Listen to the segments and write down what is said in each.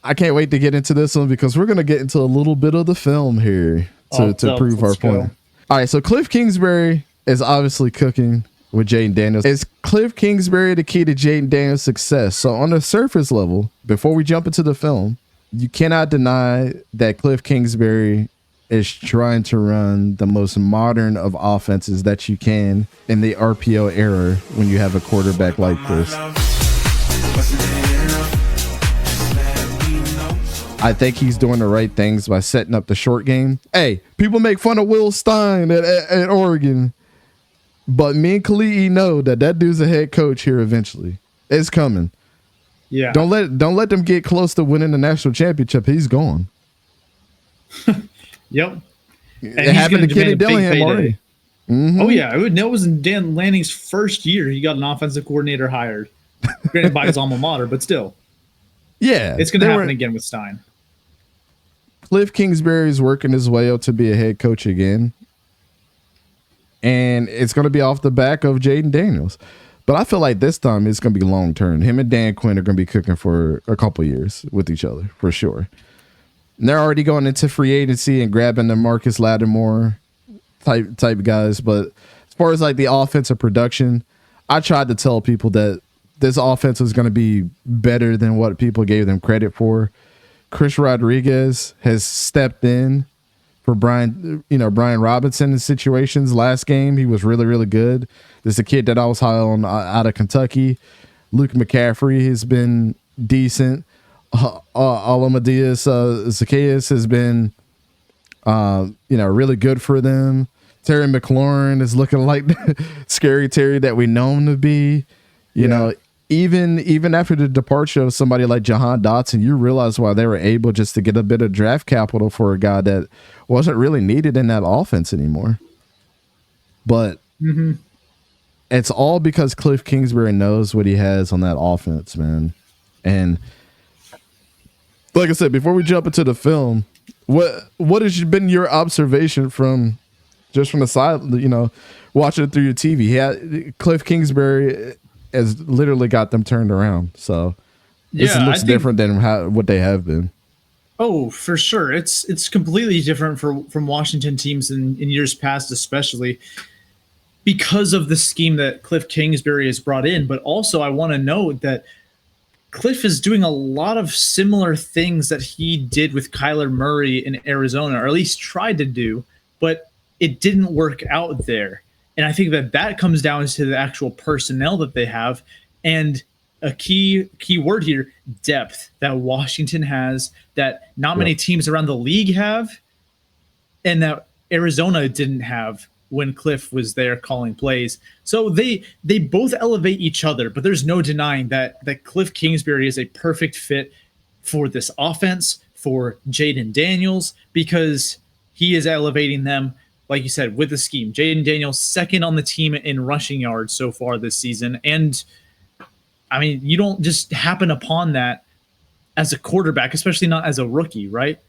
I can't wait to get into this one because we're going to get into a little bit of the film here to prove our point. All right, so Kliff Kingsbury is obviously cooking with Jayden Daniels. Is Kliff Kingsbury the key to Jayden Daniels' success? So on the surface level, before we jump into the film, you cannot deny that Kliff Kingsbury is trying to run the most modern of offenses that you can in the RPO era when you have a quarterback like this. I think he's doing the right things by setting up the short game. Hey, people make fun of Will Stein at Oregon, but me and 𝗕𝘂𝘀𝗀𝘀𝗀𝗏 know that dude's a head coach here eventually. It's coming. Yeah. Don't let them get close to winning the national championship. He's gone. Yep. It happened to Kenny Dillingham already. Mm-hmm. Oh yeah, it was in Dan Lanning's first year. He got an offensive coordinator hired, granted by his alma mater, but still. Yeah, it's going to happen again with Stein. Kliff Kingsbury is working his way up to be a head coach again, and it's going to be off the back of Jayden Daniels. But I feel like this time it's going to be long term. Him and Dan Quinn are going to be cooking for a couple years with each other for sure. And they're already going into free agency and grabbing the Marcus Lattimore type guys. But as far as like the offensive production, I tried to tell people that this offense was going to be better than what people gave them credit for. Chris Rodriguez has stepped in for Brian Robinson in situations. Last game, he was really, really good. There's a kid that I was high on out of Kentucky. Luke McCaffrey has been decent. Zacchaeus has been, really good for them. Terry McLaurin is looking like Scary Terry that we know him to be. You know, even after the departure of somebody like Jahan Dotson, you realize why they were able just to get a bit of draft capital for a guy that wasn't really needed in that offense anymore. But it's all because Kliff Kingsbury knows what he has on that offense, man. And like I said, before we jump into the film, what has been your observation from the side, watching it through your TV? Kliff Kingsbury has literally got them turned around. So this looks different than what they have been. Oh, for sure. It's completely different from Washington teams in years past, especially because of the scheme that Kliff Kingsbury has brought in. But also I want to note that Kliff is doing a lot of similar things that he did with Kyler Murray in Arizona, or at least tried to do, but it didn't work out there. And I think that comes down to the actual personnel that they have. And a key word here, depth, that Washington has, that not many teams around the league have, and that Arizona didn't have when Kliff was there calling plays. So they both elevate each other, but there's no denying that Kliff Kingsbury is a perfect fit for this offense, for Jayden Daniels, because he is elevating them, like you said, with the scheme. Jayden Daniels second on the team in rushing yards so far this season. And I mean, you don't just happen upon that as a quarterback, especially not as a rookie, right?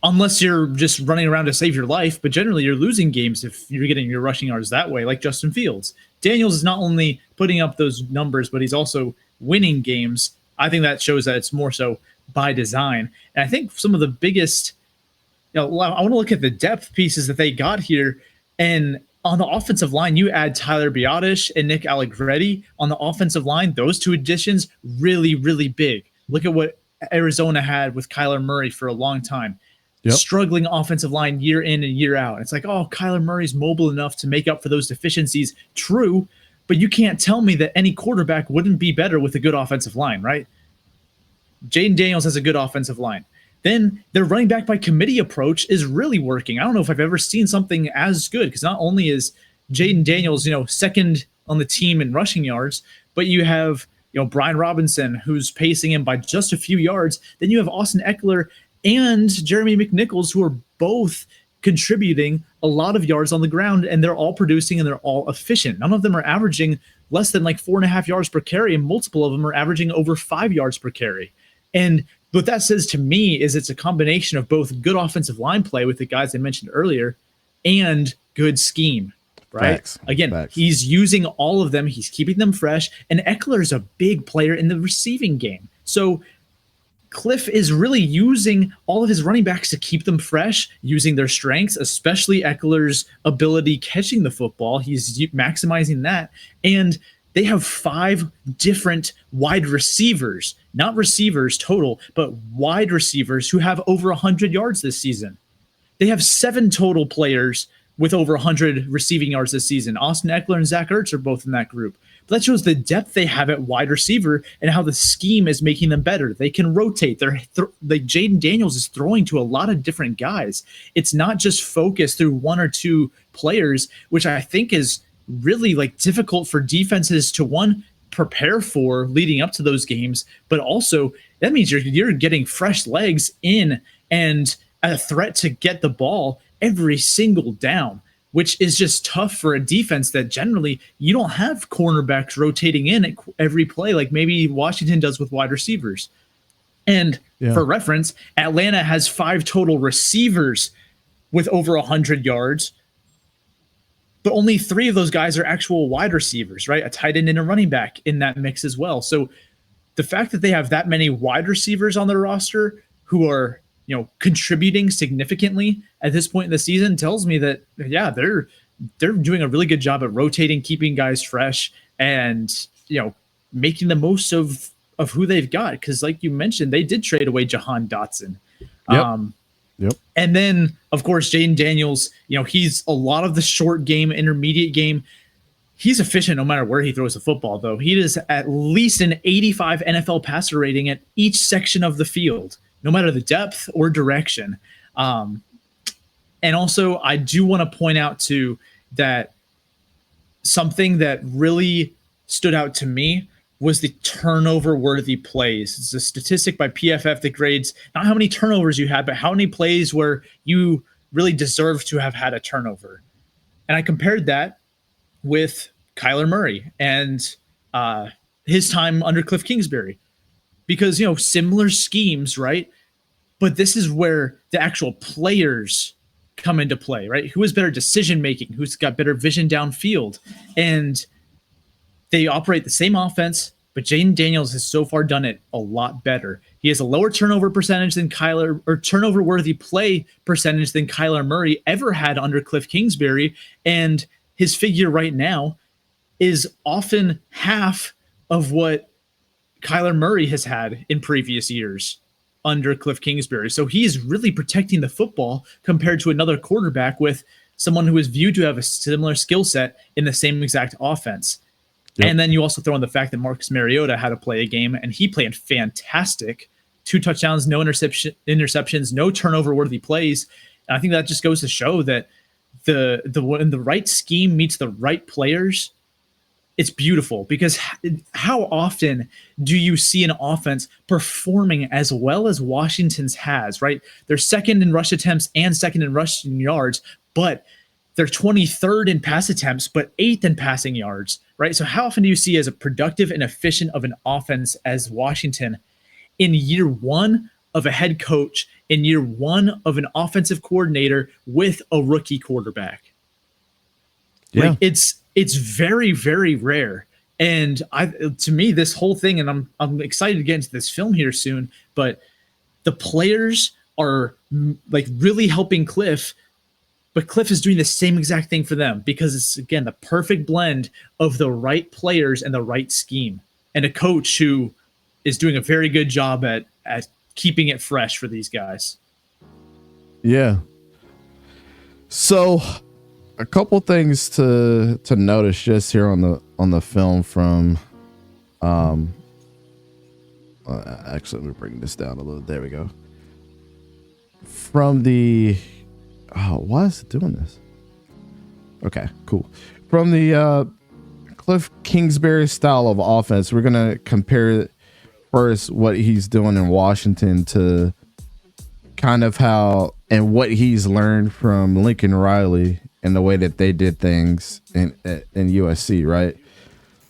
Unless you're just running around to save your life, but generally you're losing games if you're getting your rushing yards that way, like Justin Fields. Daniels is not only putting up those numbers, but he's also winning games. I think that shows that it's more so by design. And I think some of the biggest, I want to look at the depth pieces that they got here. And on the offensive line, you add Tyler Biadasz and Nick Allegretti on the offensive line. Those two additions, really, really big. Look at what Arizona had with Kyler Murray for a long time. Yep. Struggling offensive line year in and year out. It's like, oh, Kyler Murray's mobile enough to make up for those deficiencies. True, but you can't tell me that any quarterback wouldn't be better with a good offensive line, right? Jayden Daniels has a good offensive line. Then their running back by committee approach is really working. I don't know if I've ever seen something as good, because not only is Jayden Daniels, second on the team in rushing yards, but you have, Brian Robinson, who's pacing him by just a few yards. Then you have Austin Eckler and Jeremy McNichols, who are both contributing a lot of yards on the ground, and they're all producing and they're all efficient. None of them are averaging less than like 4.5 yards per carry, and multiple of them are averaging over 5 yards per carry. And what that says to me is it's a combination of both good offensive line play with the guys I mentioned earlier and good scheme, right? Facts. He's using all of them. He's keeping them fresh. And Eckler is a big player in the receiving game. So Kliff is really using all of his running backs to keep them fresh, using their strengths, especially Eckler's ability catching the football. He's maximizing that. And they have 5 different wide receivers, not receivers total, but wide receivers who have over 100 yards this season. They have 7 total players with over 100 receiving yards this season. Austin Eckler and Zach Ertz are both in that group. But that shows the depth they have at wide receiver and how the scheme is making them better. They can rotate. Like Jayden Daniels is throwing to a lot of different guys. It's not just focused through 1 or 2 players, which I think is really like difficult for defenses to, one, prepare for leading up to those games, but also that means you're getting fresh legs in and a threat to get the ball every single down, which is just tough for a defense that generally you don't have cornerbacks rotating in at every play like maybe Washington does with wide receivers. And for reference, Atlanta has 5 total receivers with over 100 yards, but only 3 of those guys are actual wide receivers, right? A tight end and a running back in that mix as well. So the fact that they have that many wide receivers on their roster who are, contributing significantly at this point in the season tells me that, they're doing a really good job at rotating, keeping guys fresh, and, making the most of who they've got. Because like you mentioned, they did trade away Jahan Dotson. Yep. And then, of course, Jayden Daniels, he's a lot of the short game, intermediate game. He's efficient no matter where he throws the football, though. He is at least an 85 NFL passer rating at each section of the field, no matter the depth or direction. And also, I do want to point out, too, that something that really stood out to me was the turnover-worthy plays. It's a statistic by PFF that grades not how many turnovers you had, but how many plays where you really deserve to have had a turnover. And I compared that with Kyler Murray and his time under Kliff Kingsbury. Because, similar schemes, right? But this is where the actual players come into play, right? Who has better decision-making? Who's got better vision downfield? And they operate the same offense, but Jayden Daniels has so far done it a lot better. He has a lower turnover percentage than Kyler, or turnover-worthy play percentage than Kyler Murray ever had under Kliff Kingsbury, and his figure right now is often half of what Kyler Murray has had in previous years under Kliff Kingsbury. So he is really protecting the football compared to another quarterback with someone who is viewed to have a similar skill set in the same exact offense. Yep. And then you also throw in the fact that Marcus Mariota had to play a game, and he played fantastic. 2 touchdowns, no interceptions, no turnover-worthy plays. And I think that just goes to show that when the right scheme meets the right players, it's beautiful. Because how often do you see an offense performing as well as Washington's has, right? They're second in rush attempts and second in rushing yards, but they're 23rd in pass attempts, but 8th in passing yards, right? So how often do you see as a productive and efficient of an offense as Washington in year 1 of a head coach, in year 1 of an offensive coordinator with a rookie quarterback? Yeah. Like it's very, very rare. And to me, this whole thing, and I'm excited to get into this film here soon, but the players are like really helping Kliff, but Kliff is doing the same exact thing for them because it's, again, the perfect blend of the right players and the right scheme, and a coach who is doing a very good job at keeping it fresh for these guys. Yeah. So a couple things to notice just here on the film from actually, let me bring this down a little. There we go. From the why is it doing this? Okay, cool. From the Kliff Kingsbury style of offense, we're gonna compare first what he's doing in Washington to kind of how and what he's learned from Lincoln Riley and the way that they did things in USC, right?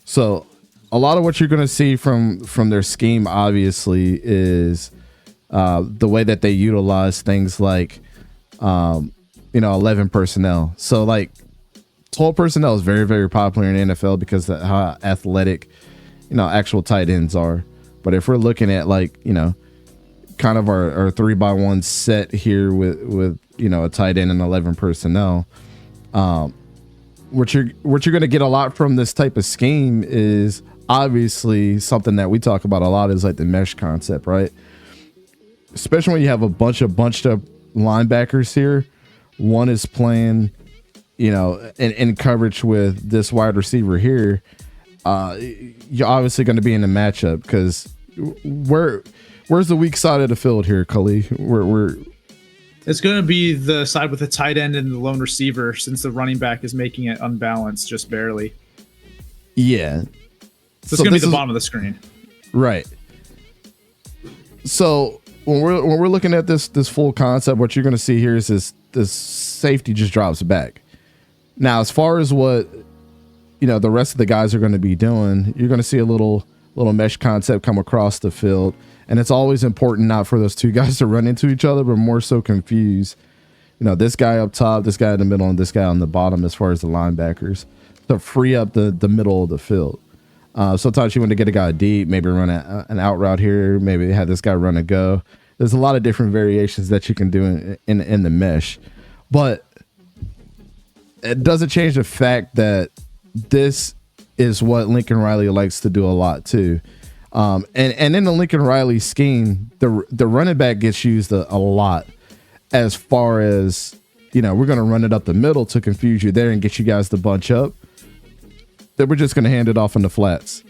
So a lot of what you're going to see from their scheme, obviously, is the way that they utilize things like, 11 personnel. So like 12 personnel is very, very popular in the NFL because of how athletic, actual tight ends are. But if we're looking at kind of our 3-by-1 set here with a tight end and 11 personnel. What you're going to get a lot from this type of scheme is obviously something that we talk about a lot is like the mesh concept, right? Especially when you have a bunched up linebackers here. One is playing, in coverage with this wide receiver here. You're obviously going to be in a matchup because where's the weak side of the field here, 𝗕𝘂𝘀𝗀𝗧? It's going to be the side with the tight end and the lone receiver, since the running back is making it unbalanced just barely. Yeah. So it's going to be the bottom of the screen. Right. So when we're looking at this full concept, what you're going to see here is this safety just drops back. Now, as far as what the rest of the guys are going to be doing, you're going to see a little mesh concept come across the field. And it's always important not for those two guys to run into each other, but more so confuse, this guy up top, this guy in the middle, and this guy on the bottom as far as the linebackers to free up the middle of the field. Sometimes you want to get a guy deep, maybe run an out route here, maybe have this guy run a go. There's a lot of different variations that you can do in the mesh. But it doesn't change the fact that this is what Lincoln Riley likes to do a lot too. And in the Lincoln Riley scheme, the running back gets used a lot as far as, we're going to run it up the middle to confuse you there and get you guys to bunch up. Then we're just going to hand it off in the flats,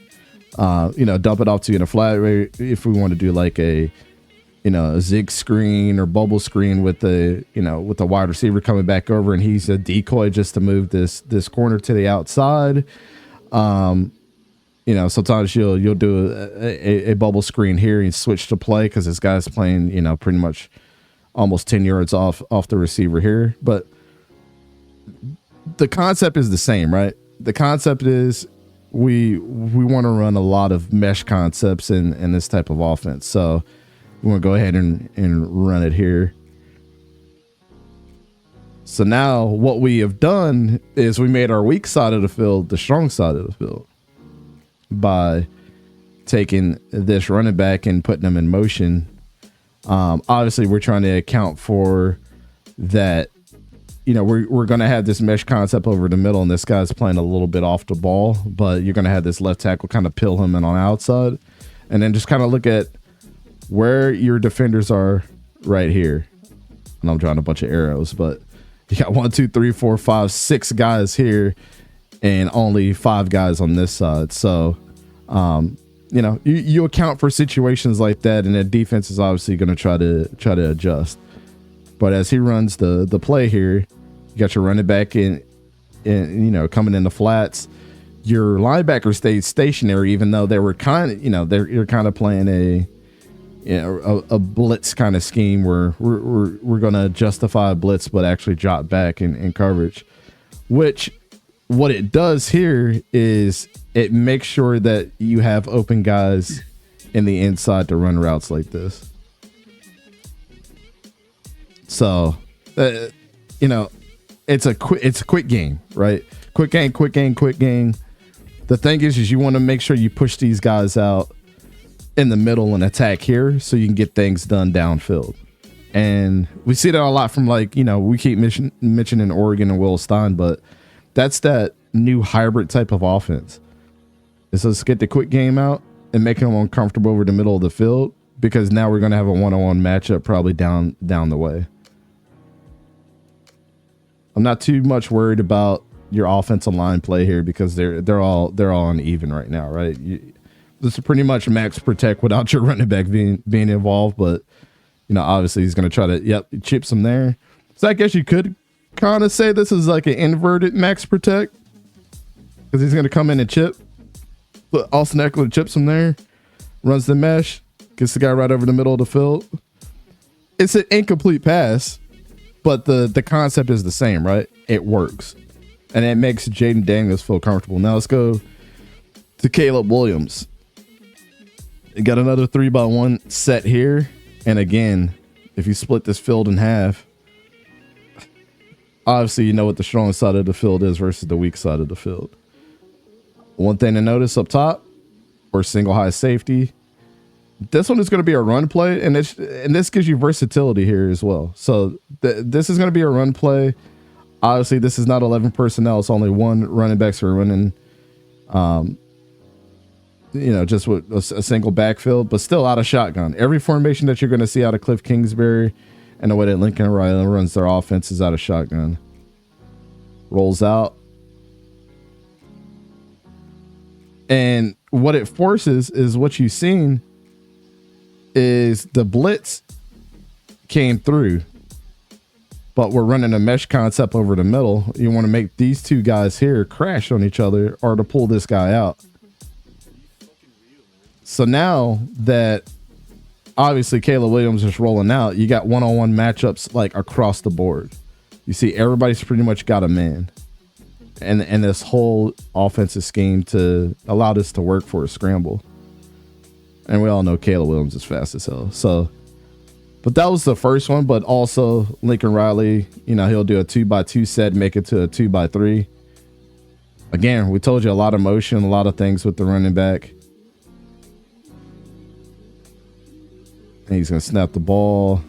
dump it off to you in a flat if we want to do like a zig screen or bubble screen with the wide receiver coming back over and he's a decoy just to move this corner to the outside. Sometimes you'll do a bubble screen here and switch to play because this guy's playing, pretty much almost 10 yards off the receiver here. But the concept is the same, right? The concept is we want to run a lot of mesh concepts in this type of offense. So we want to go ahead and run it here. So now what we have done is we made our weak side of the field the strong side of the field by taking this running back and putting them in motion. Obviously, we're trying to account for that. We're going to have this mesh concept over the middle, and this guy's playing a little bit off the ball, but you're going to have this left tackle kind of pill him in on the outside, and then just kind of look at where your defenders are right here. And I'm drawing a bunch of arrows, but you got 1, 2, 3, 4, 5, 6 guys here and only 5 guys on this side. So, you account for situations like that, and the defense is obviously going to try to adjust. But as he runs the play here, you got your running back in coming in the flats. Your linebacker stayed stationary, even though they were kind of, you're kind of playing a blitz kind of scheme where we're going to justify a blitz, but actually drop back in coverage, which what it does here is it makes sure that you have open guys in the inside to run routes like this. So, it's a quick game, right? Quick game. The thing is you want to make sure you push these guys out in the middle and attack here so you can get things done downfield. And we see that a lot from we keep mentioning Oregon and Will Stein, but that's that new hybrid type of offense. Is let's get the quick game out and make them uncomfortable over the middle of the field, because now we're going to have a one-on-one matchup probably down the way. I'm not too much worried about your offensive line play here because they're all uneven right now, right? This is pretty much max protect without your running back being involved, but obviously he's going to try to chip some there. So I guess you could kind of say this is like an inverted max protect because he's going to come in and chip. But Austin Eckler chips him there, runs the mesh, gets the guy right over the middle of the field. It's an incomplete pass, but the concept is the same, right? It works. And it makes Jayden Daniels feel comfortable. Now let's go to Caleb Williams. You got another 3-by-1 set here. And again, if you split this field in half, obviously you know what the strong side of the field is versus the weak side of the field. One thing to notice up top, or single high safety, This one is going to be a run play, and this gives you versatility here as well. So this is going to be a run play. Obviously, this is not 11 personnel. It's only one running back, so we're running, just with a single backfield, but still out of shotgun. Every formation that you're going to see out of Kliff Kingsbury and the way that Lincoln Riley runs their offense is out of shotgun. Rolls out. And what it forces is what you've seen is the blitz came through, but we're running a mesh concept over the middle. You want to make these two guys here crash on each other or to pull this guy out. So now that obviously Caleb Williams is rolling out, you got one-on-one matchups like across the board. You see everybody's pretty much got a man. And this whole offensive scheme to allow this to work for a scramble. And we all know Caleb Williams is fast as hell. So, but that was the first one. But also Lincoln Riley, he'll do a 2x2 set, make it to a 2x3. Again, we told you a lot of motion, a lot of things with the running back. And he's going to snap the ball.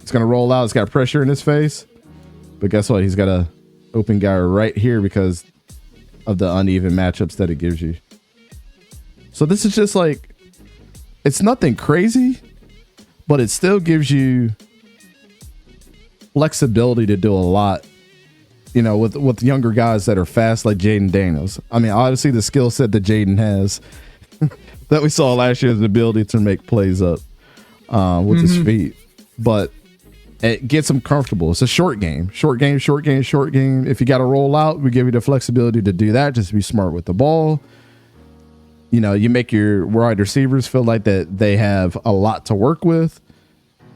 It's going to roll out. It's got pressure in his face. But guess what? He's got a open guy right here because of the uneven matchups that it gives you. So this is just like, it's nothing crazy, but it still gives you flexibility to do a lot, with younger guys that are fast like Jayden Daniels. I mean, obviously the skill set that Jayden has that we saw last year is the ability to make plays up with his feet, but it gets them comfortable. It's a short game. If you got to roll out, we give you the flexibility to do that. Just be smart with the ball. You make your wide receivers feel like that they have a lot to work with.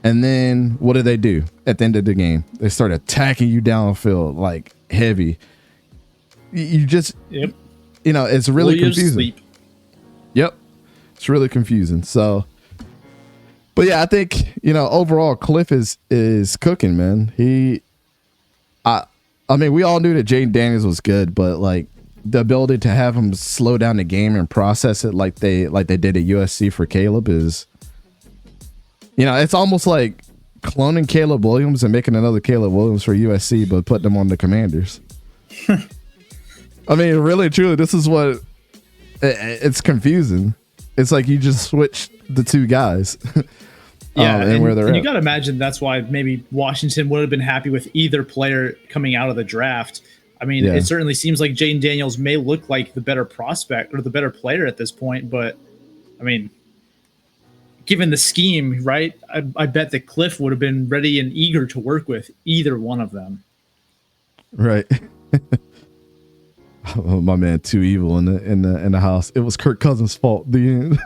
And then what do? At the end of the game, they start attacking you downfield like heavy. You just, it's really confusing. Sleep. Yep. It's really confusing. So, but yeah, I think, overall Kliff is cooking, man. I mean, we all knew that Jayden Daniels was good, but like the ability to have him slow down the game and process it like they did at USC for Caleb is, it's almost like cloning Caleb Williams and making another Caleb Williams for USC, but putting them on the Commanders. I mean, really, truly, this is what it's confusing. It's like you just switched the two guys. Yeah, and where they're at. You got to imagine that's why maybe Washington would have been happy with either player coming out of the draft. I mean, It certainly seems like Jayden Daniels may look like the better prospect or the better player at this point. But, I mean, given the scheme, right, I bet that Kliff would have been ready and eager to work with either one of them. Right. Oh, my man, too evil in the house. It was Kirk Cousins' fault. The end.